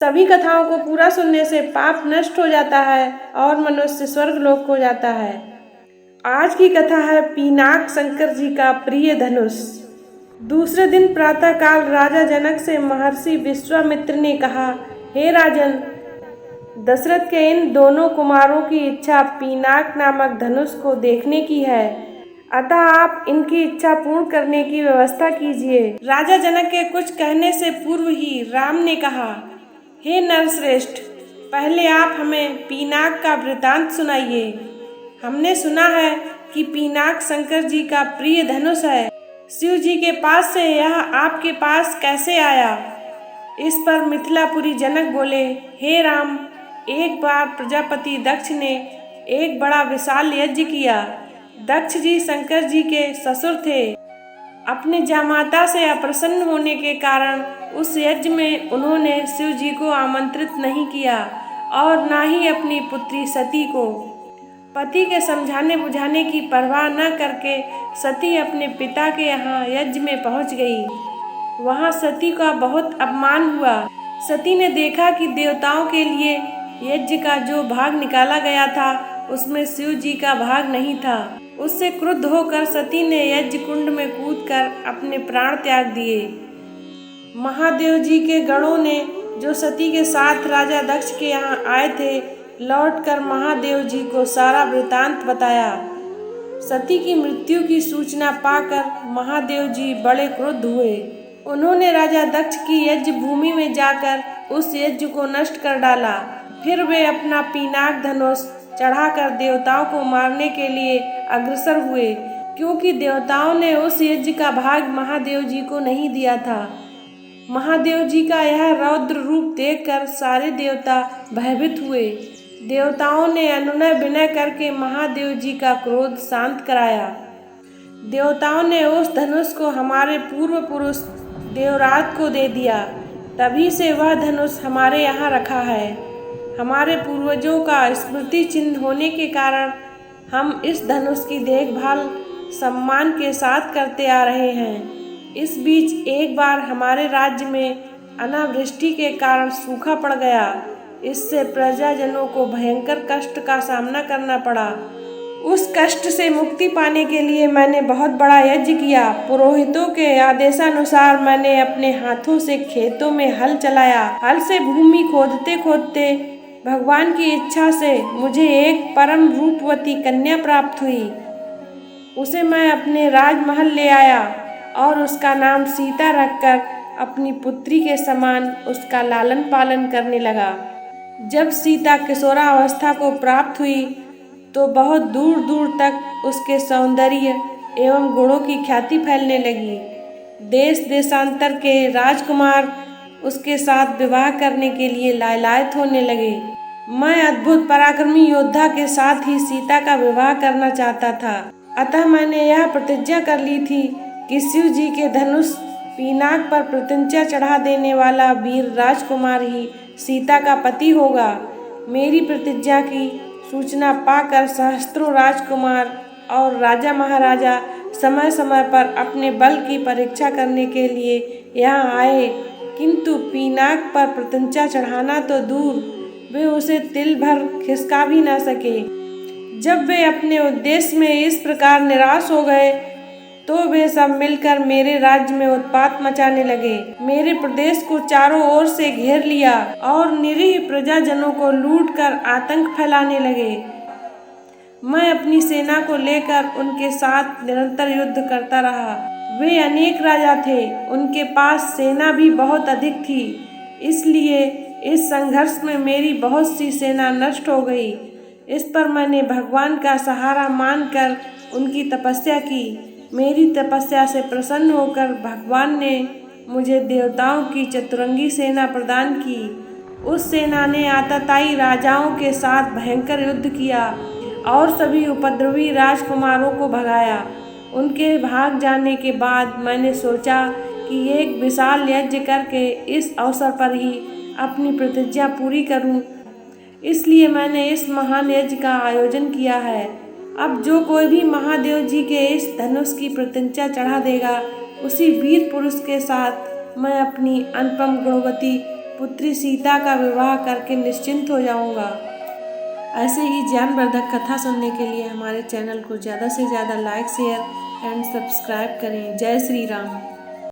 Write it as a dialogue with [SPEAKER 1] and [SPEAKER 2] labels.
[SPEAKER 1] सभी कथाओं को पूरा सुनने से पाप नष्ट हो जाता है और मनुष्य स्वर्गलोक को जाता है। आज की कथा है पिनाक शंकर जी का प्रिय धनुष। दूसरे दिन प्रातःकाल राजा जनक से महर्षि विश्वामित्र ने कहा, हे राजन, दशरथ के इन दोनों कुमारों की इच्छा पिनाक नामक धनुष को देखने की है, अतः आप इनकी इच्छा पूर्ण करने की व्यवस्था कीजिए। राजा जनक के कुछ कहने से पूर्व ही राम ने कहा, हे नरश्रेष्ठ, पहले आप हमें पिनाक का वृतांत सुनाइए। हमने सुना है कि पिनाक शंकर जी का प्रिय धनुष है। शिव जी के पास से यह आपके पास कैसे आया? इस पर मिथिलापुरी जनक बोले, हे राम, एक बार प्रजापति दक्ष ने एक बड़ा विशाल यज्ञ किया। दक्ष जी शंकर जी के ससुर थे। अपने जामाता से अप्रसन्न होने के कारण उस यज्ञ में उन्होंने शिव जी को आमंत्रित नहीं किया और ना ही अपनी पुत्री सती को। पति के समझाने बुझाने की परवाह न करके सती अपने पिता के यहाँ यज्ञ में पहुँच गई। वहाँ सती का बहुत अपमान हुआ। सती ने देखा कि देवताओं के लिए यज्ञ का जो भाग निकाला गया था उसमें शिव जी का भाग नहीं था। उससे क्रुद्ध होकर सती ने यज्ञ कुंड में कूदकर अपने प्राण त्याग दिए। महादेव जी के गणों ने जो सती के साथ राजा दक्ष के यहाँ आए थे, लौटकर महादेव जी को सारा वृतांत बताया। सती की मृत्यु की सूचना पाकर महादेव जी बड़े क्रुद्ध हुए। उन्होंने राजा दक्ष की यज्ञ भूमि में जाकर उस यज्ञ को नष्ट कर डाला। फिर वे अपना पिनाक धनुष चढ़ाकर देवताओं को मारने के लिए अग्रसर हुए, क्योंकि देवताओं ने उस यज्ञ का भाग महादेव जी को नहीं दिया था। महादेव जी का यह रौद्र रूप देखकर सारे देवता भयभीत हुए। देवताओं ने अनुनय विनय करके महादेव जी का क्रोध शांत कराया। देवताओं ने उस धनुष को हमारे पूर्व पुरुष देवराज को दे दिया। तभी से वह धनुष हमारे यहाँ रखा है। हमारे पूर्वजों का स्मृति चिन्ह होने के कारण हम इस धनुष की देखभाल सम्मान के साथ करते आ रहे हैं। इस बीच एक बार हमारे राज्य में अनावृष्टि के कारण सूखा पड़ गया। इससे प्रजाजनों को भयंकर कष्ट का सामना करना पड़ा। उस कष्ट से मुक्ति पाने के लिए मैंने बहुत बड़ा यज्ञ किया। पुरोहितों के आदेशानुसार मैंने अपने हाथों से खेतों में हल चलाया। हल से भूमि खोदते खोदते भगवान की इच्छा से मुझे एक परम रूपवती कन्या प्राप्त हुई। उसे मैं अपने राजमहल ले आया और उसका नाम सीता रखकर अपनी पुत्री के समान उसका लालन पालन करने लगा। जब सीता किशोरावस्था को प्राप्त हुई तो बहुत दूर दूर तक उसके सौंदर्य एवं गुणों की ख्याति फैलने लगी। देश देशांतर के राजकुमार उसके साथ विवाह करने के लिए लालायित होने लगे। मैं अद्भुत पराक्रमी योद्धा के साथ ही सीता का विवाह करना चाहता था। अतः मैंने यह प्रतिज्ञा कर ली थी कि शिव जी के धनुष पिनाक पर प्रतिज्ञा चढ़ा देने वाला वीर राजकुमार ही सीता का पति होगा। मेरी प्रतिज्ञा की सूचना पाकर सहस्त्रों राजकुमार और राजा महाराजा समय समय पर अपने बल की परीक्षा करने के लिए यहाँ आए, किंतु पिनाक पर प्रतिज्ञा चढ़ाना तो दूर, वे उसे तिल भर खिसका भी न सके। जब वे अपने उद्देश्य में इस प्रकार निराश हो गए तो वे सब मिलकर मेरे राज्य में उत्पात मचाने लगे। मेरे प्रदेश को चारों ओर से घेर लिया और निरीह प्रजाजनों को लूटकर आतंक फैलाने लगे। मैं अपनी सेना को लेकर उनके साथ निरंतर युद्ध करता रहा। वे अनेक राजा थे, उनके पास सेना भी बहुत अधिक थी, इसलिए इस संघर्ष में मेरी बहुत सी सेना नष्ट हो गई। इस पर मैंने भगवान का सहारा मानकर उनकी तपस्या की। मेरी तपस्या से प्रसन्न होकर भगवान ने मुझे देवताओं की चतुरंगी सेना प्रदान की। उस सेना ने आतताई राजाओं के साथ भयंकर युद्ध किया और सभी उपद्रवी राजकुमारों को भगाया। उनके भाग जाने के बाद मैंने सोचा कि एक विशाल यज्ञ करके इस अवसर पर ही अपनी प्रतिज्ञा पूरी करूं। इसलिए मैंने इस महान यज्ञ का आयोजन किया है। अब जो कोई भी महादेव जी के इस धनुष की प्रतिज्ञा चढ़ा देगा, उसी वीर पुरुष के साथ मैं अपनी अनुपम गुणवती पुत्री सीता का विवाह करके निश्चिंत हो जाऊंगा। ऐसे ही ज्ञानवर्धक कथा सुनने के लिए हमारे चैनल को ज़्यादा से ज़्यादा लाइक, शेयर एंड सब्सक्राइब करें। जय श्री राम।